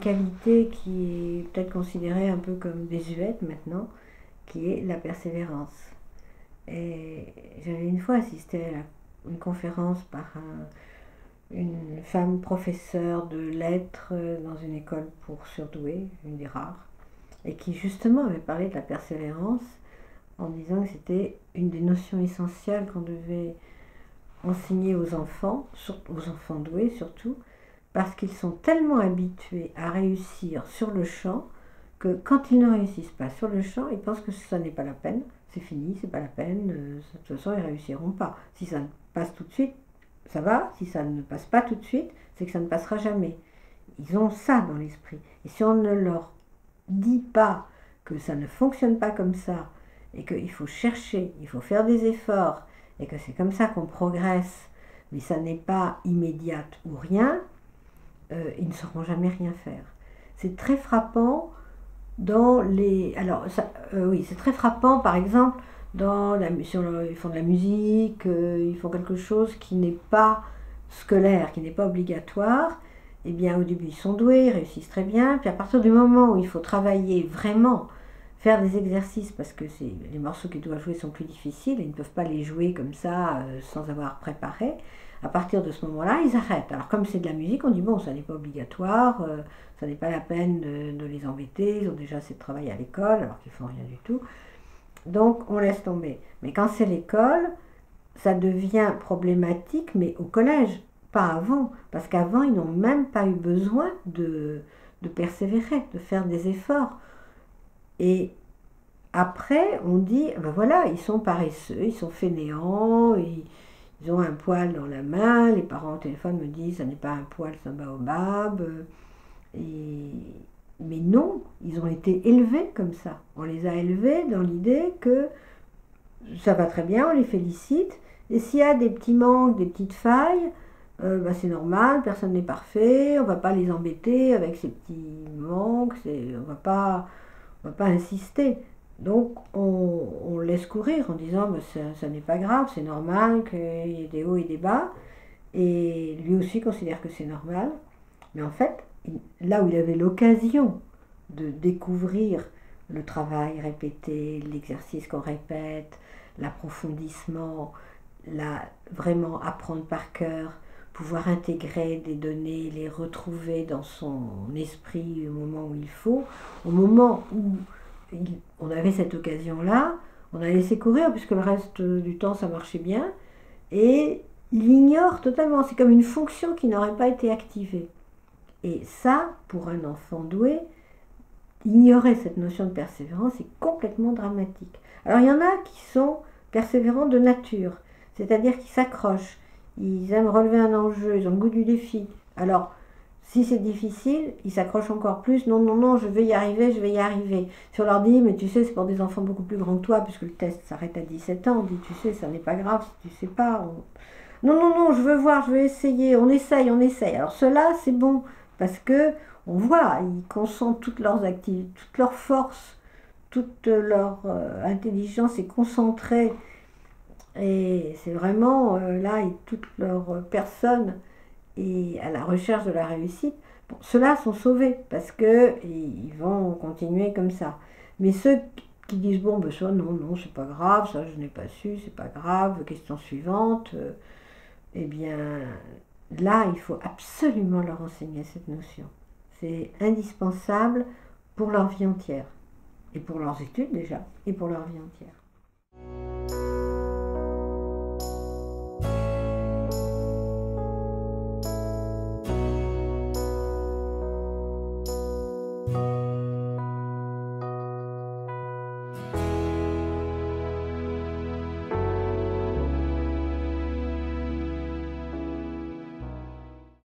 qualité qui est peut-être considérée un peu comme désuète maintenant, qui est la persévérance. Et j'avais une fois assisté à une conférence par une femme professeure de lettres dans une école pour surdoués, une des rares, et qui justement avait parlé de la persévérance en disant que c'était une des notions essentielles qu'on devait enseigner aux enfants doués surtout, parce qu'ils sont tellement habitués à réussir sur le champ que quand ils ne réussissent pas sur le champ, ils pensent que ça n'est pas la peine, c'est fini, c'est pas la peine, de toute façon ils réussiront pas. Si ça passe tout de suite, ça va, si ça ne passe pas tout de suite, c'est que ça ne passera jamais. Ils ont ça dans l'esprit. Et si on ne leur dit pas que ça ne fonctionne pas comme ça, et qu'il faut chercher, il faut faire des efforts, et que c'est comme ça qu'on progresse, mais ça n'est pas immédiat ou rien, ils ne sauront jamais rien faire. C'est très frappant dans les... Alors, oui, c'est très frappant, par exemple, ils font de la musique, ils font quelque chose qui n'est pas scolaire, qui n'est pas obligatoire. Eh bien, au début, ils sont doués, ils réussissent très bien. Puis à partir du moment où il faut travailler vraiment, faire des exercices, parce que les morceaux qu'ils doivent jouer sont plus difficiles, ils ne peuvent pas les jouer comme ça sans avoir préparé. À partir de ce moment-là, ils arrêtent. Alors comme c'est de la musique, on dit bon, ça n'est pas obligatoire, ça n'est pas la peine de les embêter, ils ont déjà assez de travail à l'école, alors qu'ils font rien du tout. Donc on laisse tomber. Mais quand c'est l'école, ça devient problématique, mais au collège, pas avant. Parce qu'avant, ils n'ont même pas eu besoin de persévérer, de faire des efforts. Et après, on dit, ben voilà, ils sont paresseux, ils sont fainéants, ils ont un poil dans la main, les parents au téléphone me disent, ça n'est pas un poil, c'est un baobab. Et... Mais non, ils ont été élevés comme ça. On les a élevés dans l'idée que ça va très bien, on les félicite. Et s'il y a des petits manques, des petites failles, ben c'est normal, personne n'est parfait, on ne va pas les embêter avec ces petits manques, on va pas insister. Donc on laisse courir en disant ben, ça n'est pas grave, c'est normal qu'il y ait des hauts et des bas. Et lui aussi considère que c'est normal. Mais en fait, là où il avait l'occasion de découvrir le travail répété, l'exercice qu'on répète, l'approfondissement, vraiment apprendre par cœur, pouvoir intégrer des données, les retrouver dans son esprit au moment où il faut, au moment où on avait cette occasion-là, on a laissé courir puisque le reste du temps ça marchait bien, et il ignore totalement, c'est comme une fonction qui n'aurait pas été activée. Et ça, pour un enfant doué, ignorer cette notion de persévérance est complètement dramatique. Alors il y en a qui sont persévérants de nature, c'est-à-dire qui s'accrochent, ils aiment relever un enjeu, ils ont le goût du défi. Alors, si c'est difficile, ils s'accrochent encore plus. Non, non, non, je vais y arriver, je vais y arriver. Si on leur dit, mais tu sais, c'est pour des enfants beaucoup plus grands que toi, puisque le test s'arrête à 17 ans, on dit, tu sais, ça n'est pas grave si tu sais pas. Non, non, non, je veux voir, je veux essayer, on essaye, on essaye. Alors cela, c'est bon, parce que on voit, ils concentrent toutes leurs activités, toute leur force, toute leur intelligence est concentrée. Et c'est vraiment là, et toute leur personne et à la recherche de la réussite, bon, ceux-là sont sauvés parce que ils vont continuer comme ça. Mais ceux qui disent bon, ben ça, non, non, c'est pas grave, ça, je n'ai pas su, c'est pas grave, question suivante, eh bien, là, il faut absolument leur enseigner cette notion. C'est indispensable pour leur vie entière, et pour leurs études déjà, et pour leur vie entière.